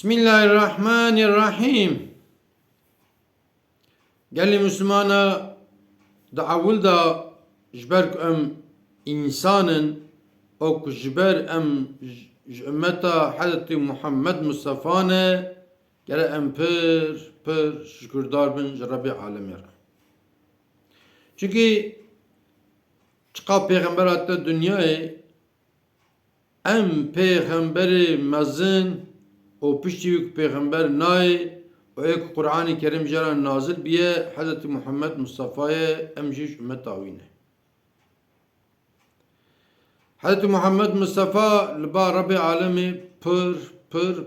Bismillahirrahmanirrahim. Gelli Müslümana da avul da jber em insanın o jber em ümmeta Hazreti Muhammed Mustafa ne gele em pır şükürdar bin Rabbi alem yara. Çünkü çıka peygamber hatta dünyaya em peygamberi mezin o pişti peygamber nay o ek Kur'an-ı Kerim jara nazil biye Hazreti Muhammed Mustafa'ya emjiş ümmet tavine. Hazreti Muhammed Mustafa liba Rabbi alemi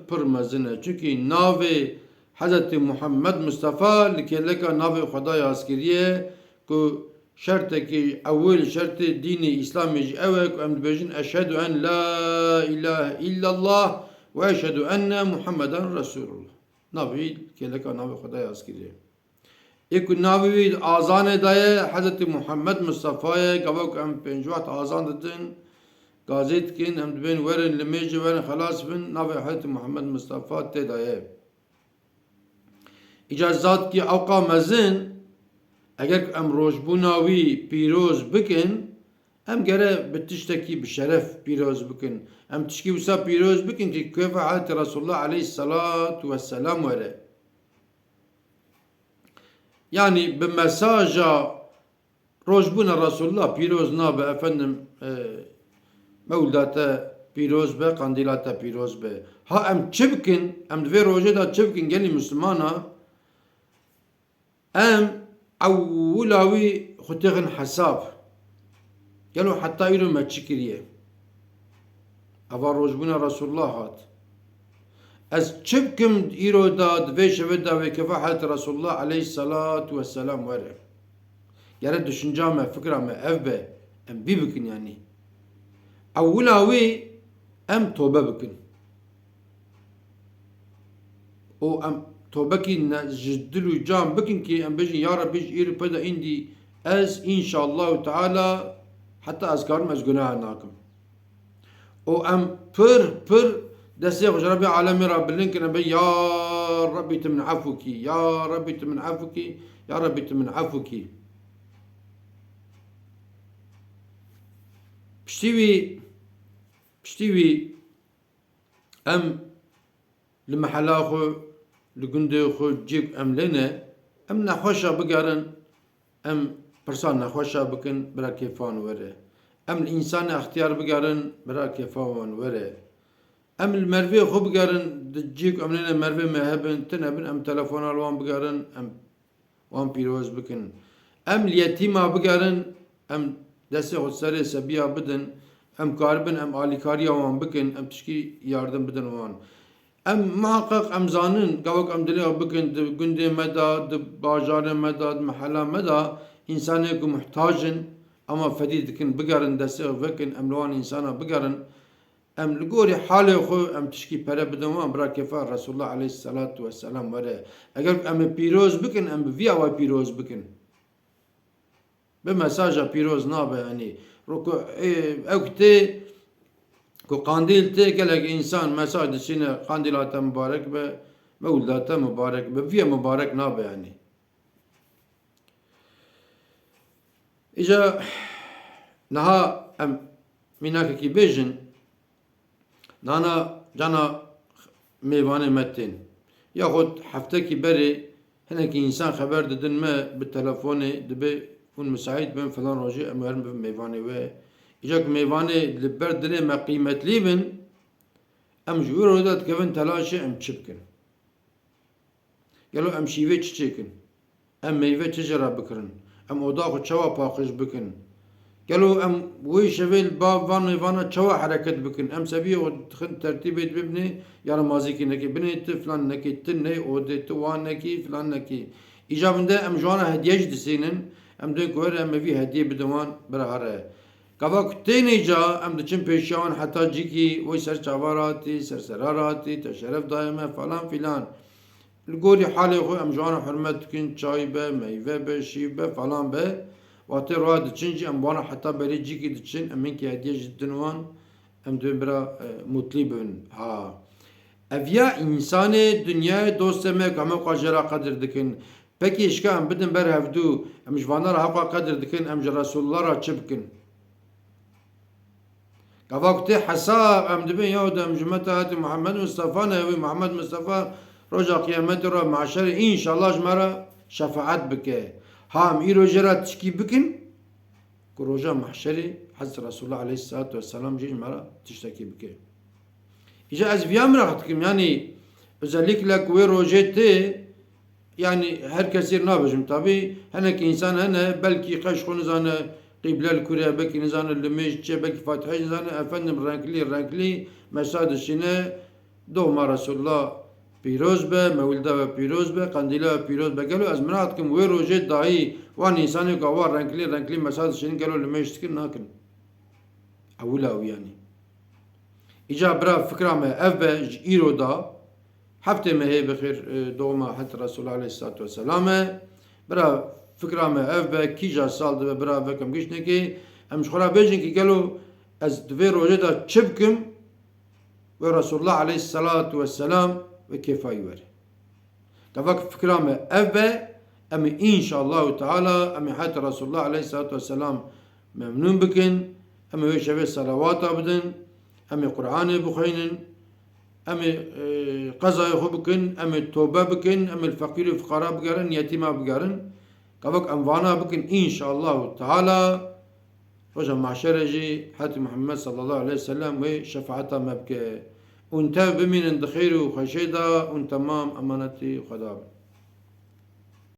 pır mezine. Çünkü navi Hazreti Muhammed Mustafa likeleka navi Khudaya askeriye ku şerteki evvel şerti dini İslami evek em dibejin eşhedü en la ilahe illallah ve eşhedü enne Muhammeden Resulullah. Navi keleka navi Khudaya askeriye. İlk navi azan edaye Hazreti Muhammed Mustafa'ya gavak em penjuat azan dedin. Gazet kin em dibin verin limeci verin halas bin navi Hazreti Muhammed Mustafa tedaye. İcazat ki avqa mezin eğer em rojbu navi piroz bikin em gere bitişteki bir şeref piroz bikin. Em tişki visa piroz bikin ki köfe Hazreti Resulullah aleyhissalatu vesselam vere. Yani bir mesaja rojbuna Resulullah piroz nabe efendim mevlidata piroz be, kandilata piroz be. Ha em çibkin, em dve roje da çibkin geli Müslümana em awulawi khutegen hesab. Gelo hatta yürü meçikiriye. Ava rojbuna Resulullah hat. Ez çibkim iro da dve şeveda ve kefa Hazreti Resulullah aleyhissalatu vesselam vere. Gere düşüncame, fikrame, evbe, em bibikin yani. Awulawi em tobe bikin. O em tobe ki jiddilu cam bikin ki em bejin ya Rabbi iri peda indi ez inşallah Teala hatta azkarım ez günah nakim. O em pır desteği hoş Rabbi alemi Rabbilin ki em ya Rabbi temin afuki ya Rabbi temin afuki ya Rabbi temin afuki. Piştivi em li mehala xwe li gundê xwe cêk em lêne em nexweşa bigerin em pirsa nexweşa bikin bira kêfan were. Em li însanê ixtiyar bigerin bira kêfan were. Em li mervê xwe bigerin di cêk em lêne mervê me hebin tin hebin em telefona li wan bigerin em wan pîroz bikin. Em li yetîma bigerin em destê xwe serê sebiya bidin. Em karibin em alîkariya wan bikin em tişkî yardım bidin wan. Em muhakkak em zanin gavak em dilê bikin di gundê me da di bajarê me da di mehala me da însanê ku muhtacin ama fedî dikin bigerin destê xwe vekin em li wan însana bigerin em li gorî halê xwe em tişkî pere bidin wan bira kêfa Resulullah aleyhissalatu vesselam were. Eger em ê pîroz bikin em bi vî awa pîroz bikin. Bi mesaja pîroz nabe yani. Evkte ku kandil te gelek insan mesaj dişine kandilata mübarek be mevlidata mübarek be viye mübarek nabe yani. İca naha em minakeki bejin nana cana meyvane mettin yahut haftaki beri heneki insan haber dedin me bi telefonu dibe un müsait ben falan roji emerim bi meyvane ve İcak meyvane liber dile me kıymetli bin em jûr odat kevin telaşe em çipkin. Gelo em şive çiçekin. Em meyve çiçera bikirin. Em oda xwe çawa paqiş bikin. Gelo em wî şevel bav van meyvana çawa hareket bikin. Em seviye o tixin tertîb et bibne ya namazî neki binê ti filan neki tin ne odê ti wan neki filan neki. İcabinde em jwana hediye disînin em dê ku em vî hediye bidin wan birahare. Kavak tênêca em diçin pêşiyan heta cîkî wê ser çavarati, serserarati, teşeref dayeme falan filan. Li gorî halê xwe em ji wan hürmet dikin çay be, meyve be, şîv be falan be. Watê ra diçin jî em wana heta berê cîkî diçin em hinkî hediye ji din wan em dibin bira mutlî bibin. Ha. Evya insanê dünyayê dost demek em qajera qedir dikin. Peki işka em bidin ber hevdû em ji vanara heqa qedir dikin em ji Resulullah ra çi bikin? Kavakti hesab em dibin ya dem jumeta hati Muhammed Mustafa nevi Muhammed Mustafa roja kıyamet ra mahşeri inşallah jmara şefaat bike. Ham îro jera tişkî bikin ku roja mahşeri Hazreti Resulullah aleyhissalatu vesselam jî jmara tiştekî bike. İşte ez viyam rahatkim yani özellikle kuvve rojeti yani herkesi nabıcım tabi henek insan hene belki kaşkunu zane Qiblel Kure belki nizanı limişçe belki Fatiha nizanı efendim renkli mesadışine doğma Resulullah piroz be mevlida ve piroz be kandila ve piroz be gelo az merak kim ve roje dahi van insanı kavar renkli mesadışine gelo limişçe nakin avula yani İca bra fikrame ev be îro da hafte me hê bixêr doğma Hazreti Resulullah aleyhissalatu vesselam bra fikrame ev be kîja sal dibe bira vekim giştekî em ji xwe re bêjin ki gelo ez divê rojê de çi bikim ve Resulullah aleyhissalatu vesselam ve kêfayî were. Gavak fikrame ev be em inşallahu teala em Hazreti Resulullah aleyhissalatu vesselam memnun bikin em wê şevê salavata bidin em Kur'anê bixwînin em qezayê xwe bikin em tövbe bikin em fakîr û fuqara bigerin yetîma bigerin kavak em vana bikin inşallahu teala roja mahşerê jî Hazreti Muhammed sallallahu aleyhi ve sellem ve şefaata me bike û tev bimînin di xêr û xweşê de û temam emanetî Xweda bin.